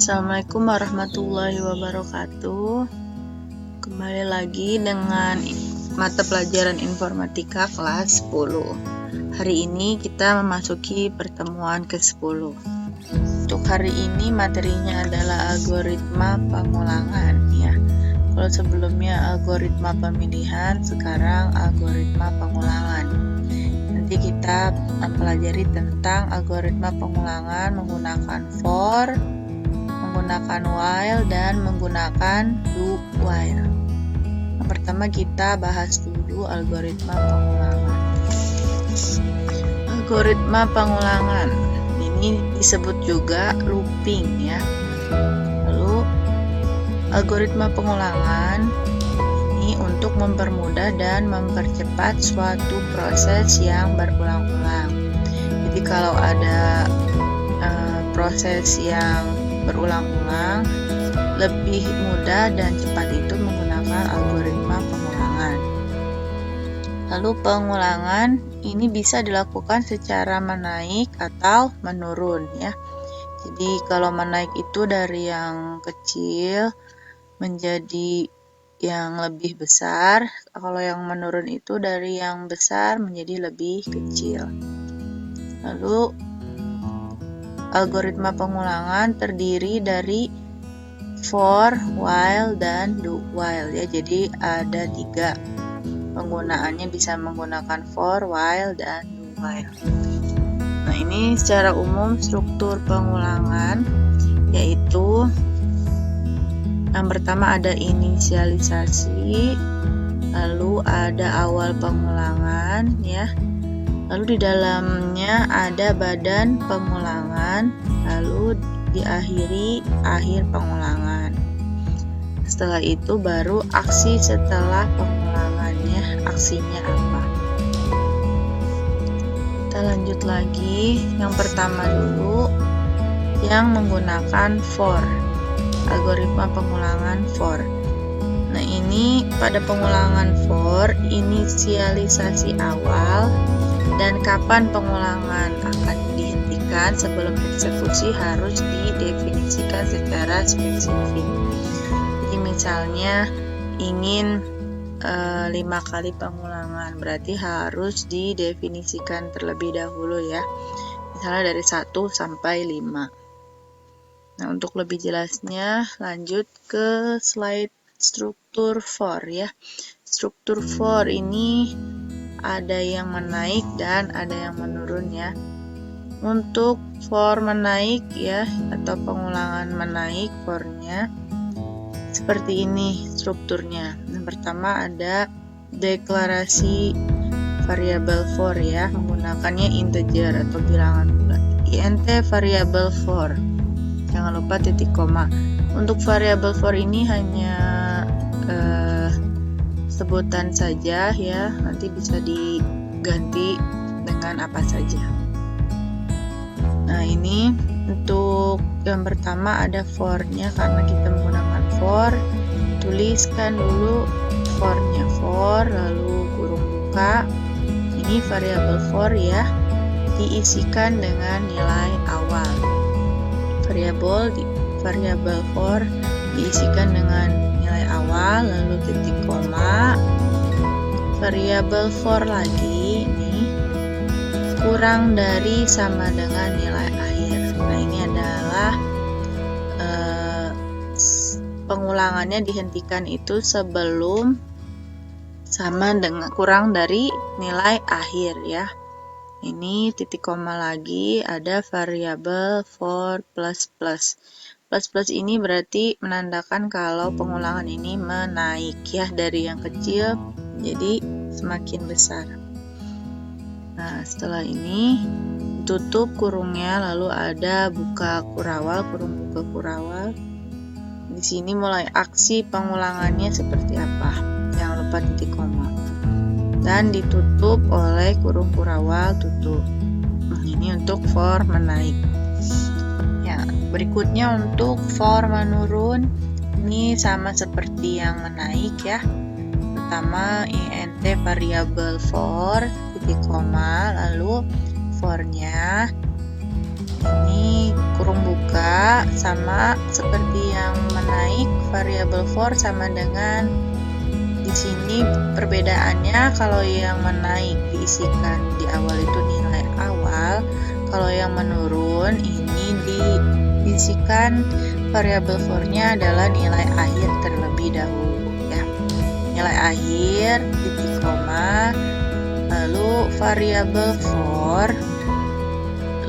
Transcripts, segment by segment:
Assalamualaikum warahmatullahi wabarakatuh. Kembali lagi dengan mata pelajaran informatika kelas 10. Hari ini kita memasuki pertemuan ke-10. Untuk hari ini materinya adalah algoritma pengulangan ya. Kalau sebelumnya algoritma pemilihan, sekarang algoritma pengulangan. Nanti kita mempelajari tentang algoritma pengulangan menggunakan for, menggunakan while, dan menggunakan do while. Yang pertama kita bahas dulu algoritma pengulangan. Algoritma pengulangan ini disebut juga looping ya. Lalu algoritma pengulangan ini untuk mempermudah dan mempercepat suatu proses yang berulang-ulang. Jadi kalau ada proses yang berulang-ulang, lebih mudah dan cepat itu menggunakan algoritma pengulangan. Lalu pengulangan ini bisa dilakukan secara menaik atau menurun ya. Jadi kalau menaik itu dari yang kecil menjadi yang lebih besar, kalau yang menurun itu dari yang besar menjadi lebih kecil. Lalu algoritma pengulangan terdiri dari for, while, dan do while ya. Jadi ada 3 penggunaannya, bisa menggunakan for, while, dan do while. Nah, ini secara umum struktur pengulangan, yaitu yang pertama ada inisialisasi, lalu ada awal pengulangan ya. Lalu di dalamnya ada badan pengulangan, lalu diakhiri akhir pengulangan. Setelah itu baru aksi setelah pengulangannya, aksinya apa. Kita lanjut lagi, yang pertama dulu yang menggunakan for, algoritma pengulangan for. Nah, ini pada pengulangan for, inisialisasi awal dan kapan pengulangan akan dihentikan sebelum eksekusi harus didefinisikan secara spesifik. Jadi misalnya ingin 5 kali pengulangan, berarti harus didefinisikan terlebih dahulu ya. Misalnya dari 1 sampai 5. Nah, untuk lebih jelasnya lanjut ke slide struktur for ya. Struktur for ini ada yang menaik dan ada yang menurun ya. Untuk for menaik ya, atau pengulangan menaik for-nya seperti ini strukturnya. Yang pertama ada deklarasi variabel for ya, menggunakannya integer atau bilangan bulat. int variabel for. Jangan lupa titik koma. Untuk variabel for ini hanya sebutan saja ya, nanti bisa diganti dengan apa saja. Nah, ini untuk yang pertama ada for-nya, karena kita menggunakan for, tuliskan dulu for-nya, for, lalu kurung buka, ini variabel for ya, diisikan dengan nilai awal. Variabel for diisikan dengan nilai awal, lalu titik koma, variabel for lagi ini kurang dari sama dengan nilai akhir. Nah, ini adalah pengulangannya dihentikan itu sebelum sama dengan kurang dari nilai akhir ya. Ini titik koma lagi, ada variabel for plus plus. Plus plus ini berarti menandakan kalau pengulangan ini menaik ya, dari yang kecil jadi semakin besar. Nah, setelah ini tutup kurungnya, lalu ada buka kurawal, kurung buka kurawal. Di sini mulai aksi pengulangannya seperti apa. Jangan lupa titik koma. Dan ditutup oleh kurung kurawal tutup. Nah, ini untuk for menaik. Ya, berikutnya untuk for menurun, ini sama seperti yang menaik ya. Pertama int variabel for titik koma, lalu for-nya ini kurung buka, buka sama seperti yang menaik, variabel for sama dengan di sini perbedaannya. Kalau yang menaik diisikan di awal itu nilai awal, kalau yang menurun ini diisikan variabel for-nya adalah nilai akhir terlebih dahulu ya. Nilai akhir titik koma, lalu variabel for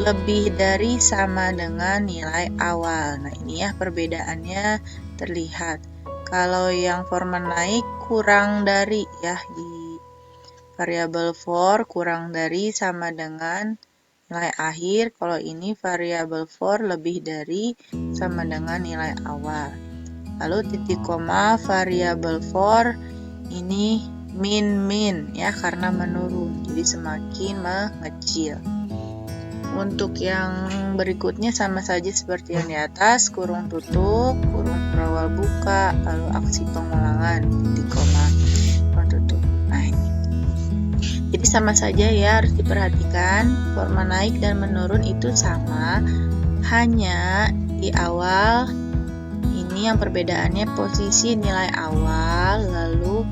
lebih dari sama dengan nilai awal. Nah, ini ya perbedaannya terlihat. Kalau yang for menaik kurang dari ya, di variabel for kurang dari sama dengan nilai akhir. Kalau ini variabel for lebih dari sama dengan nilai awal. Lalu titik koma variabel for ini min ya, karena menurun, jadi semakin mengecil. Untuk yang berikutnya sama saja seperti yang di atas, kurung tutup, kurung berawal buka, lalu aksi pengulangan, titik koma, kurung tutup. Nah, ini. Jadi sama saja ya, harus diperhatikan, forma naik dan menurun itu sama, hanya di awal ini yang perbedaannya posisi nilai awal, lalu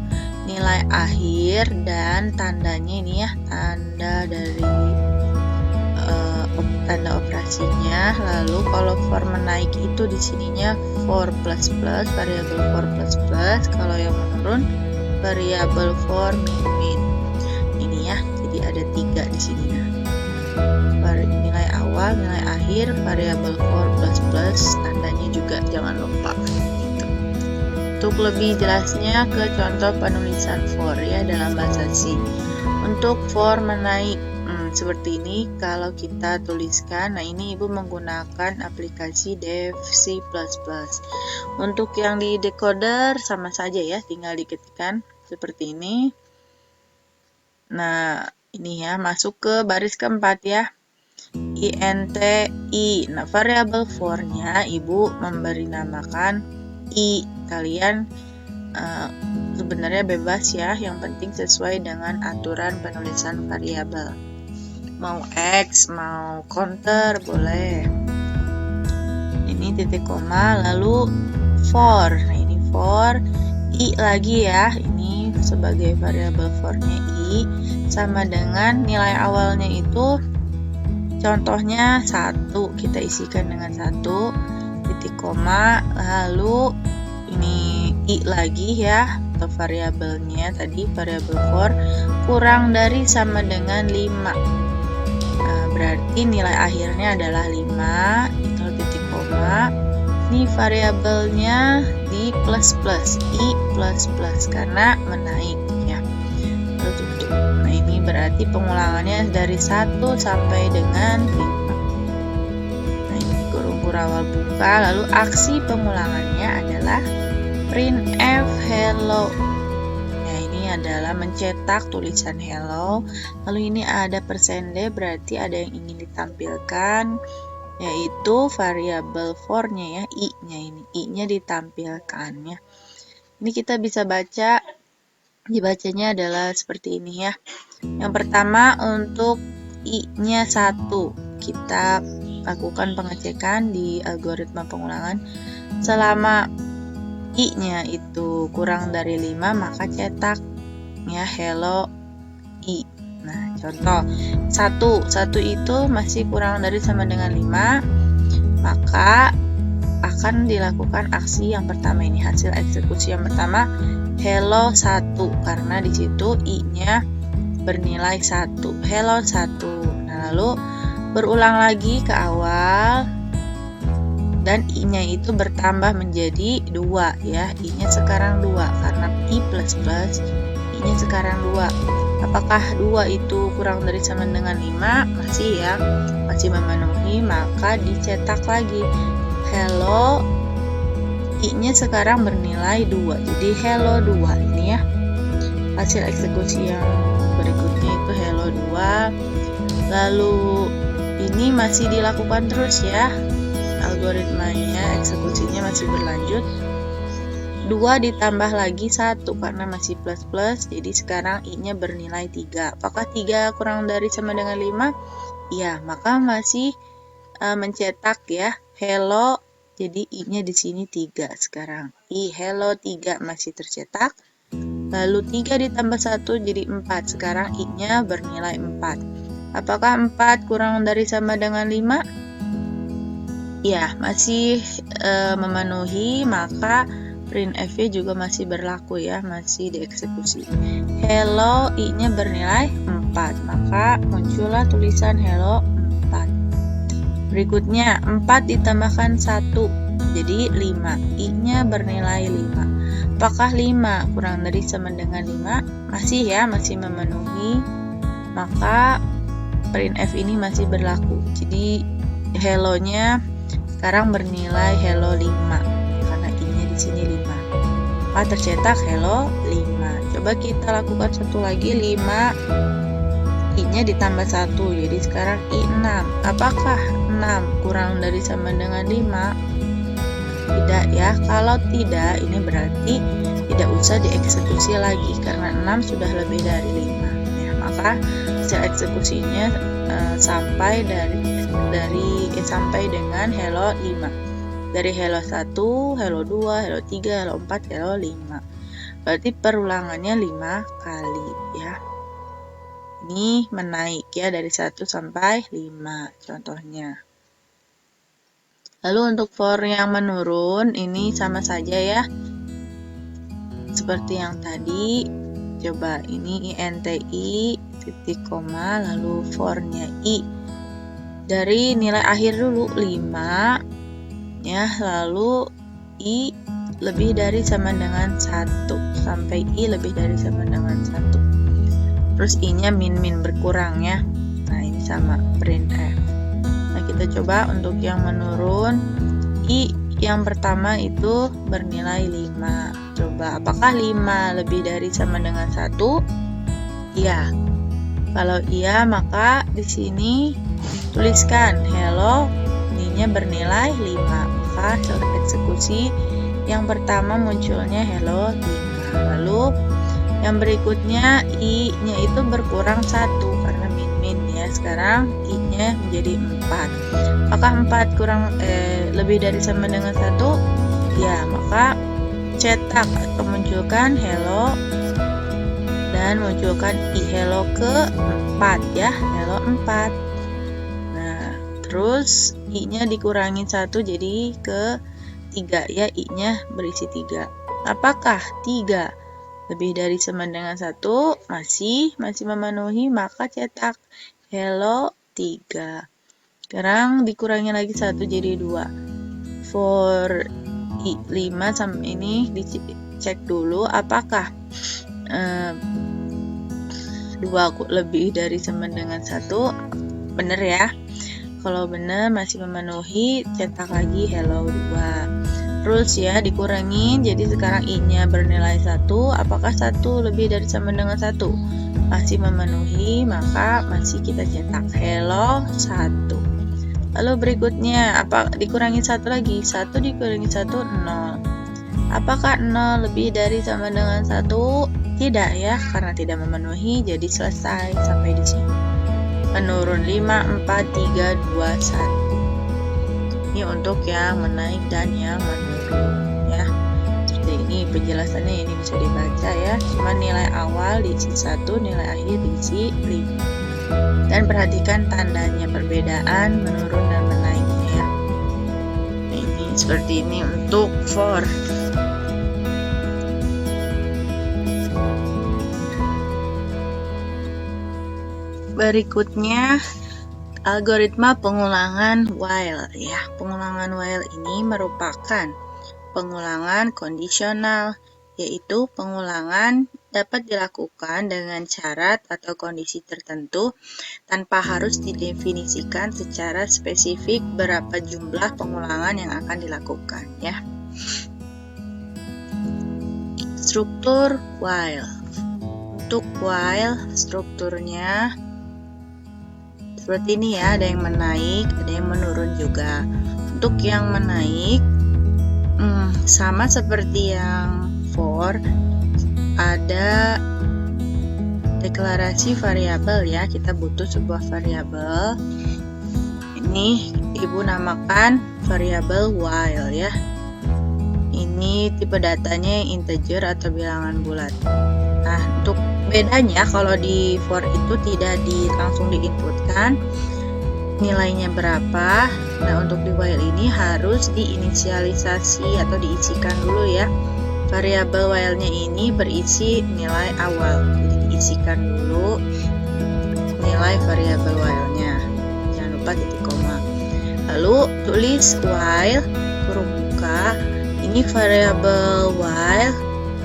nilai akhir, dan tandanya ini ya, tanda dari tanda operasinya. Lalu kalau for menaik itu di sininya for plus plus, variabel for plus plus. Kalau yang menurun variabel for min. Ini ya, jadi ada 3 di sini ya. Nilai awal, nilai akhir, variabel for plus plus, tandanya juga jangan lupa. Gitu. Untuk lebih jelasnya ke contoh penulisan for ya dalam bahasa C. Untuk for menaik seperti ini kalau kita tuliskan. Nah, ini Ibu menggunakan aplikasi Dev C++. Untuk yang di decoder sama saja ya, tinggal diketikkan seperti ini. Nah, ini ya, masuk ke baris keempat ya, int i. Nah, variabel for-nya Ibu memberi namakan i. Kalian sebenarnya bebas ya, yang penting sesuai dengan aturan penulisan variabel. Mau X, mau counter, boleh. Ini titik koma, lalu for. Nah, ini for, i lagi ya. Ini sebagai variabel for-nya i, sama dengan nilai awalnya itu, contohnya 1, kita isikan dengan 1, titik koma, lalu ini i lagi ya, atau variabelnya tadi, variabel for, kurang dari sama dengan 5. Berarti nilai akhirnya adalah 5, itu titik koma. Ini variabelnya di plus plus, i plus plus, karena menaik ya. Lalu tutup. Nah, ini berarti pengulangannya dari 1 sampai dengan 5. Nah, ini kurung awal buka, lalu aksi pengulangannya adalah printf hello. Adalah mencetak tulisan hello. Lalu ini ada %d, berarti ada yang ingin ditampilkan, yaitu variabel for-nya ya, i-nya ini. I-nya ditampilkan ya. Ini kita bisa baca, dibacanya adalah seperti ini ya. Yang pertama untuk i-nya 1, kita lakukan pengecekan di algoritma pengulangan. Selama i-nya itu kurang dari 5, maka cetak ya hello i. Nah, contoh 1 itu masih kurang dari sama dengan 5, maka akan dilakukan aksi yang pertama ini, hasil eksekusi yang pertama hello 1, karena di situ i-nya bernilai 1, hello 1. Nah, lalu berulang lagi ke awal dan i-nya itu bertambah menjadi 2 ya. I-nya sekarang 2 karena i plus plus, i-nya sekarang 2. Apakah 2 itu kurang dari sama dengan 5? Masih ya, masih memenuhi, maka dicetak lagi hello, i-nya sekarang bernilai 2. Jadi hello 2 ini ya. Hasil eksekusi yang berikutnya itu hello 2. Lalu ini masih dilakukan terus ya. Algoritmanya, eksekusinya masih berlanjut. 2 ditambah lagi 1 karena masih plus plus, jadi sekarang i-nya bernilai 3. Apakah 3 kurang dari sama dengan 5? Iya, maka masih mencetak ya hello jadi I-nya di sini 3 sekarang. I hello 3 masih tercetak. Lalu 3 ditambah 1 jadi 4. Sekarang I-nya bernilai 4. Apakah 4 kurang dari sama dengan 5? Ya, masih memenuhi, maka printf-nya juga masih berlaku ya, masih dieksekusi. Hello, I-nya bernilai 4, maka muncullah tulisan hello 4. Berikutnya, 4 ditambahkan 1, jadi 5. I-nya bernilai 5. Apakah 5 kurang dari sama dengan 5? Masih ya, masih memenuhi, maka printf ini masih berlaku. Jadi, hello-nya sekarang bernilai hello 5, karena I-nya di sini 5. Maka tercetak hello 5. Coba kita lakukan satu lagi, 5. I-nya ditambah 1, jadi sekarang I 6. Apakah 6 kurang dari sama dengan 5? Tidak ya, kalau tidak ini berarti tidak usah dieksekusi lagi, karena 6 sudah lebih dari 5 ya, maka hasil eksekusinya sampai dengan hello 5. Dari hello 1, hello 2, hello 3, hello 4, hello 5. Berarti perulangannya 5 kali ya. Ini menaik ya dari 1 sampai 5 contohnya. Lalu untuk for yang menurun ini sama saja ya. Seperti yang tadi. Coba ini INTI titik koma lalu for-nya I. Dari nilai akhir dulu 5 ya, lalu I lebih dari sama dengan 1 sampai I lebih dari sama dengan 1. Terus I-nya min berkurang ya. Nah, ini sama printf. Nah, kita coba untuk yang menurun. I yang pertama itu bernilai 5. Coba, apakah 5 lebih dari sama dengan 1? Iya. Kalau iya, maka di sini tuliskan hello, I-nya bernilai 5. Maka hasil eksekusi yang pertama munculnya hello 5. Lalu yang berikutnya I-nya itu berkurang 1 karena min ya. Sekarang I-nya menjadi 4. Apakah 4 lebih dari sama dengan 1? Ya, maka cetak atau munculkan hello dan munculkan I hello ke 4 ya, hello 4. Nah, terus I-nya dikurangin 1 jadi ke 3 ya, I-nya berisi 3. Apakah 3 lebih dari sama dengan 1? Masih memenuhi, maka cetak hello 3. Sekarang dikurangi lagi 1 jadi 2. For I 5 sama ini dicek dulu apakah 2 lebih dari sama dengan 1. Bener ya. Kalau bener masih memenuhi, cetak lagi hello 2. Terus ya dikurangin, jadi sekarang I-nya bernilai 1. Apakah 1 lebih dari sama dengan 1? Masih memenuhi, maka masih kita cetak hello 1. Lalu berikutnya, apa dikurangi 1 lagi? 1 dikurangi 1, 0. Apakah 0 lebih dari sama dengan 1? Tidak ya, karena tidak memenuhi, jadi selesai sampai di sini. Menurun 5, 4, 3, 2, 1. Ini untuk yang menaik dan yang menurun ya. Seperti ini penjelasannya, ini bisa dibaca ya. Cuma nilai awal diisi 1, nilai akhir diisi 5. Dan perhatikan tandanya, perbedaan menurun dan menaiknya ya. Ini seperti ini untuk for. Berikutnya algoritma pengulangan while ya. Pengulangan while ini merupakan pengulangan kondisional, yaitu pengulangan dapat dilakukan dengan syarat atau kondisi tertentu tanpa harus didefinisikan secara spesifik berapa jumlah pengulangan yang akan dilakukan ya. Struktur while. Untuk while strukturnya seperti ini ya, ada yang menaik, ada yang menurun juga. Untuk yang menaik sama seperti yang for, ada deklarasi variabel ya, kita butuh sebuah variabel. Ini Ibu namakan variabel while ya. Ini tipe datanya integer atau bilangan bulat. Nah, untuk bedanya kalau di for itu tidak langsung diinputkan nilainya berapa. Nah, untuk di while ini harus diinisialisasi atau diisikan dulu ya. Variabel while-nya ini berisi nilai awal. Jadi diisikan dulu nilai variabel while-nya. Jangan lupa titik koma. Lalu tulis while kurung buka. Ini variabel while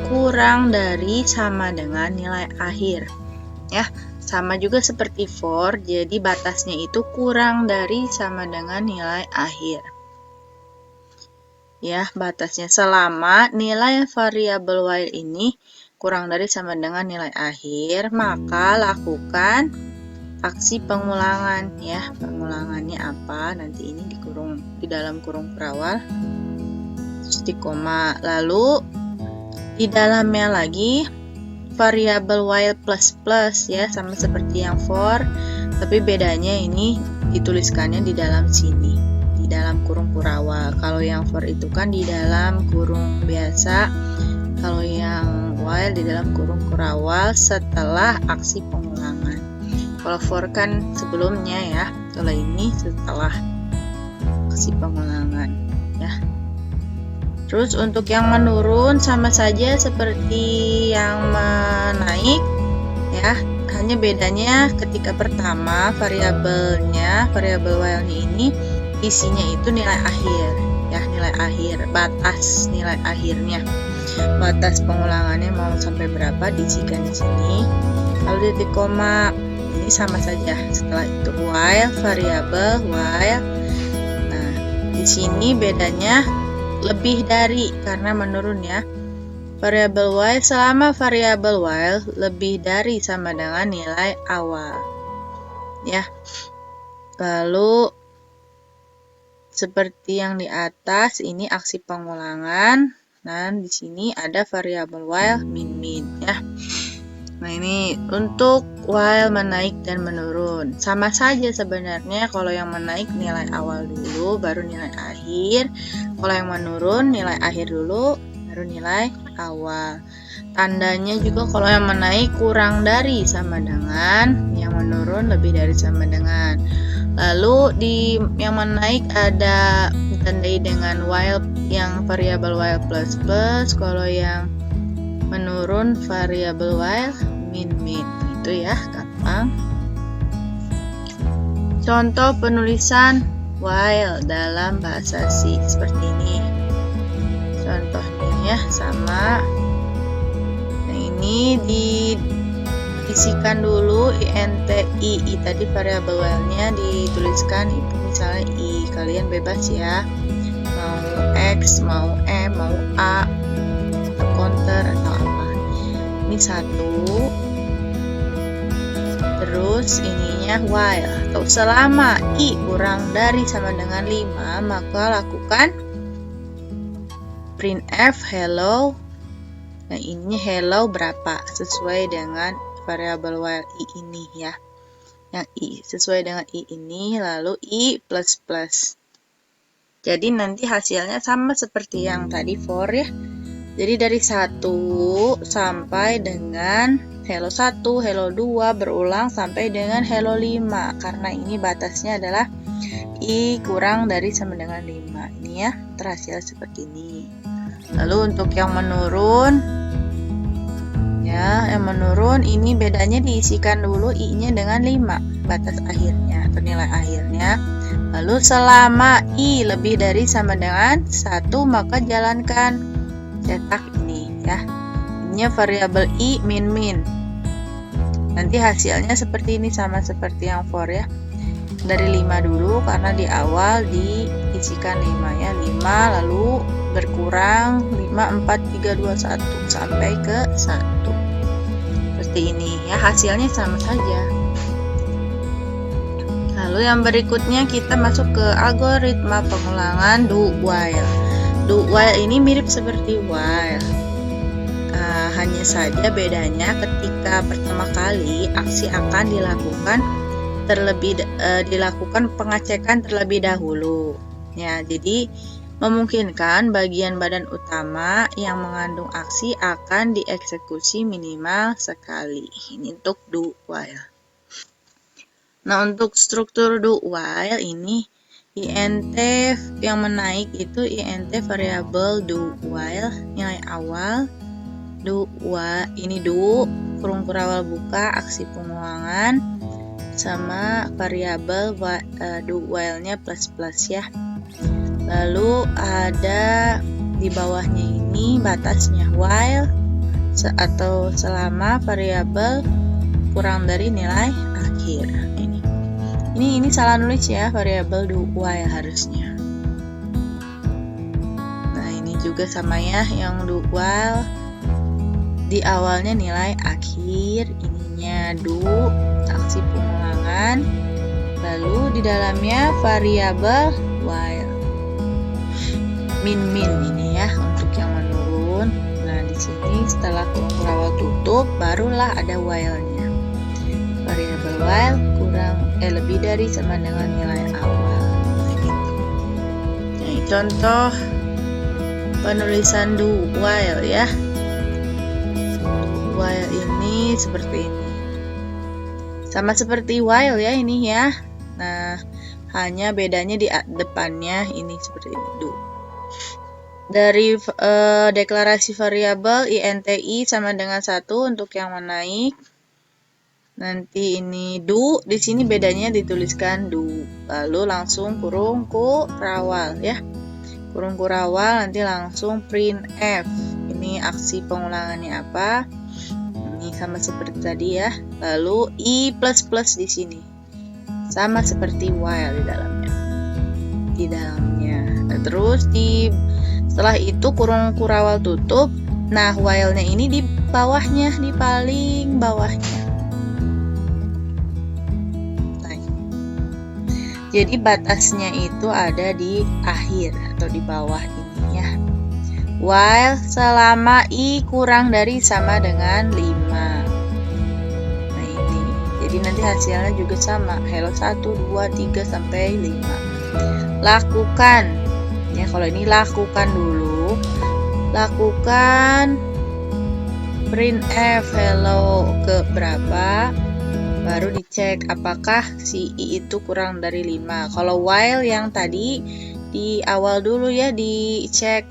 kurang dari sama dengan nilai akhir. Ya, sama juga seperti for, jadi batasnya itu kurang dari sama dengan nilai akhir. Ya, batasnya selama nilai variabel while ini kurang dari sama dengan nilai akhir, maka lakukan aksi pengulangan ya. Pengulangannya apa? Nanti ini di dalam kurung perawal, titik koma. Lalu di dalamnya lagi variabel while plus plus ya, sama seperti yang for, tapi bedanya ini dituliskannya di dalam sini, di dalam kurung kurawal. Kalau yang for itu kan di dalam kurung biasa, kalau yang while di dalam kurung kurawal setelah aksi pengulangan. Kalau for kan sebelumnya ya, kalau ini setelah aksi pengulangan ya. Terus untuk yang menurun sama saja seperti yang menaik ya, hanya bedanya ketika pertama variabel while-nya ini isinya itu nilai akhir ya, nilai akhir, batas nilai akhirnya. Batas pengulangannya mau sampai berapa diisikan di sini. Lalu titik koma ini sama saja setelah itu while, variabel while. Nah, di sini bedanya lebih dari karena menurun ya. Variabel while selama variabel while lebih dari sama dengan nilai awal. Ya. Lalu seperti yang di atas ini aksi pengulangan. Nah, di sini ada variabel while min ya. Nah, ini untuk while menaik dan menurun. Sama saja sebenarnya, kalau yang menaik nilai awal dulu, baru nilai akhir. Kalau yang menurun nilai akhir dulu, baru nilai awal. Tandanya juga kalau yang menaik kurang dari sama dengan, yang menurun lebih dari sama dengan. Lalu di yang menaik ada ditandai dengan while, yang variabel while plus plus. Kalau yang menurun variabel while min. Itu ya, gampang. Contoh penulisan while dalam bahasa C seperti ini. Contohnya ya sama. Nah, ini diisikan dulu i tadi variabel while-nya dituliskan itu misalnya i. Kalian bebas ya. Mau x, mau m, mau a, counter atau apa. Ini satu. Terus ininya while atau selama i kurang dari sama dengan 5, maka lakukan printf hello. Nah, ini hello berapa sesuai dengan variabel while i ini ya. Yang i sesuai dengan i ini, lalu i plus plus. Jadi nanti hasilnya sama seperti yang tadi for ya. Jadi dari 1 sampai dengan hello 1, hello 2 berulang sampai dengan hello 5. Karena ini batasnya adalah i kurang dari sama dengan 5. Ini ya, terhasil seperti ini. Lalu untuk yang menurun ya, yang menurun ini bedanya diisikan dulu i-nya dengan 5, batas akhirnya atau nilai akhirnya. Lalu selama i lebih dari sama dengan 1, maka jalankan cetak ini ya. Ini variabel i min. Nanti hasilnya seperti ini, sama seperti yang for ya. Dari 5 dulu karena di awal diisikan 5 ya. 5 lalu berkurang 5, 4, 3, 2, 1 sampai ke 1. Seperti ini ya, hasilnya sama saja. Lalu yang berikutnya kita masuk ke algoritma pengulangan do while. Do while ini mirip seperti while, hanya saja bedanya ketika pertama kali aksi akan dilakukan dilakukan pengecekan terlebih dahulu. Ya, jadi memungkinkan bagian badan utama yang mengandung aksi akan dieksekusi minimal sekali. Ini untuk do while. Nah, untuk struktur do while ini int yang menaik itu int variabel do while, nilai awal do while, ini do kurung kurawal buka aksi pengulangan sama variabel do while-nya plus ya. Lalu ada di bawahnya ini batasnya while atau selama variabel kurang dari nilai akhir. Ini salah nulis ya, variabel do while harusnya. Nah, ini juga sama ya, yang do while di awalnya nilai akhir, ininya do aksi pengulangan, lalu di dalamnya variabel while. Min ini ya untuk yang menurun. Nah, di sini setelah kurung kurawal tutup barulah ada while-nya. Variabel while kurang lebih dari sama dengan nilai awal. Gitu. Nah, contoh penulisan do while ya. While ini seperti ini. Sama seperti while ya ini ya. Nah, hanya bedanya di depannya ini seperti ini do. Dari deklarasi variabel inti sama dengan 1 untuk yang menaik. Nanti ini do, di sini bedanya dituliskan do. Lalu langsung kurung kurawal ya. Kurung kurawal nanti langsung printf. Ini aksi pengulangannya apa? Ini sama seperti tadi ya. Lalu i plus di sini. Sama seperti while di dalamnya. Nah, terus setelah itu kurung kurawal tutup. Nah, while-nya ini di bawahnya, di paling bawahnya. Nah, jadi batasnya itu ada di akhir atau di bawah ini ya. While selama i kurang dari sama dengan 5. Nah, ini. Jadi nanti hasilnya juga sama. Hello 1, 2, 3 sampai 5. Lakukan. Ya, kalau ini lakukan dulu. Lakukan printf hello ke berapa, baru dicek apakah si i itu kurang dari 5. Kalau while yang tadi di awal dulu ya dicek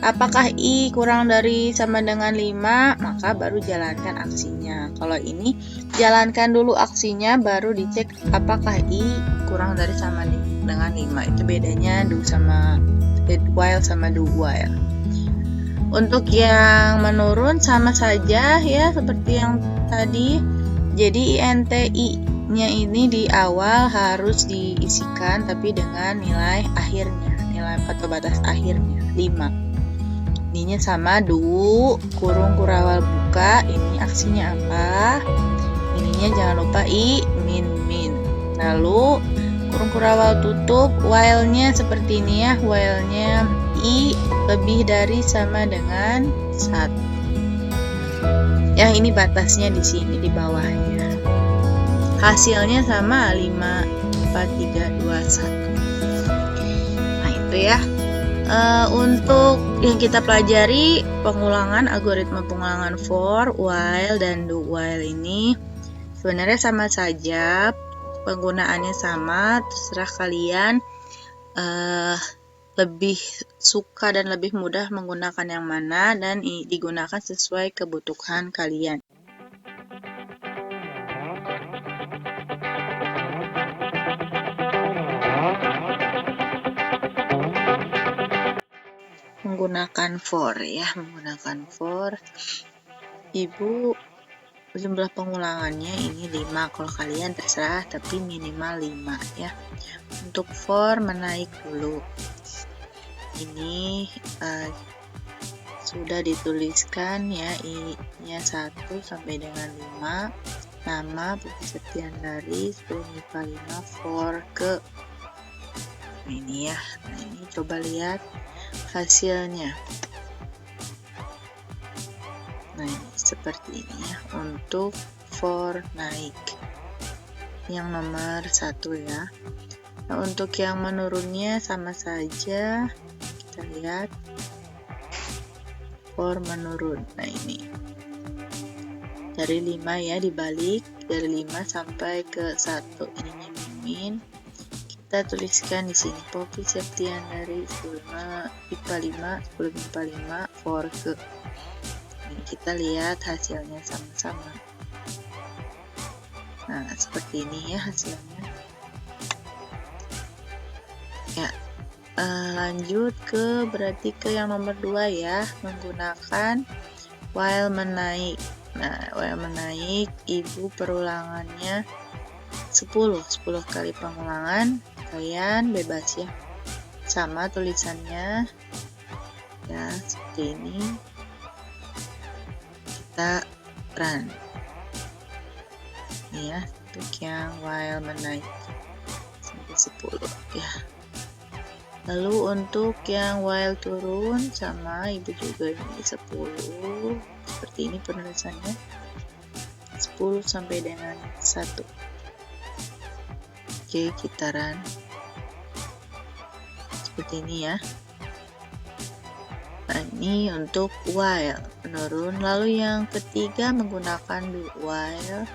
apakah i kurang dari sama dengan 5, maka baru jalankan aksinya. Kalau ini jalankan dulu aksinya baru dicek apakah i kurang dari sama dengan 5. Itu bedanya do sama while sama do while. Untuk yang menurun sama saja ya seperti yang tadi. Jadi inti-nya ini di awal harus diisikan tapi dengan nilai akhirnya, nilai atau batas akhirnya 5. Ininya sama do kurung kurawal buka, ini aksinya apa? Ininya jangan lupa i min. Lalu kurung kurawal tutup, while-nya seperti ini ya, while-nya i lebih dari sama dengan 1. Ya, ini batasnya di sini di bawahnya. Hasilnya sama 5, 4, 3, 2, 1. Nah, itu ya. Untuk yang kita pelajari pengulangan algoritma pengulangan for, while, dan do while ini sebenarnya sama saja, penggunaannya sama, terserah kalian lebih suka dan lebih mudah menggunakan yang mana dan digunakan sesuai kebutuhan kalian. Menggunakan for ya, menggunakan for. Ibu jumlah pengulangannya ini 5, kalau kalian terserah tapi minimal 5 ya. Untuk for menaik dulu. Ini sudah dituliskan ya, i-nya 1 sampai dengan 5. Nama Putri Setiandari 10 for ke. Nah, ini ya. Nah, ini coba lihat hasilnya. Nah, ini seperti ini ya untuk for naik. yang nomor 1 ya. Nah, untuk yang menurunnya sama saja, kita lihat for menurun. Nah, ini dari 5 ya, dibalik dari 5 sampai ke 1, ininya min. Kita tuliskan di sini Poppy Septiandari 10 IPA 5 10 IPA 5 for ke. Ini kita lihat hasilnya sama-sama. Nah, seperti ini ya hasilnya. Ya, lanjut ke berarti ke yang nomor 2 ya, menggunakan while menaik. Nah, while menaik, ibu perulangannya 10 kali pengulangan. Kalian bebas ya, sama tulisannya ya, seperti ini. Kita run ini ya, untuk yang while menaik sampai 10 ya. Lalu untuk yang while turun sama ibu juga ini 10, seperti ini penulisannya, 10 sampai dengan 1. Oke, kita run seperti ini ya. Nah, ini untuk while menurun. Lalu yang ketiga menggunakan do while.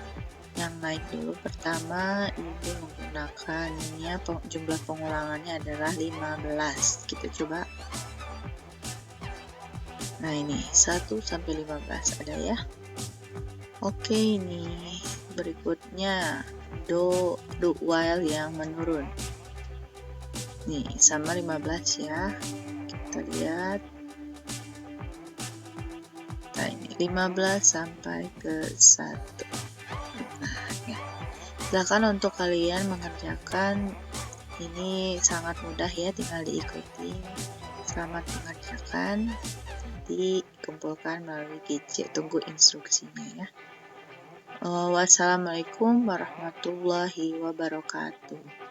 Yang naik dulu pertama, ibu menggunakan ini ya, jumlah pengulangannya adalah 15. Kita coba. Nah, ini 1 sampai 15 ada ya. Oke, ini berikutnya do while yang menurun. Nih, sama 15 ya. Kita lihat. Nah, ini 15 sampai ke 1. Nah, ya. Silakan untuk kalian mengerjakan, ini sangat mudah ya, tinggal diikuti. Selamat mengerjakan. Nanti kumpulkan melalui gadget, tunggu instruksinya ya. Wassalamualaikum warahmatullahi wabarakatuh.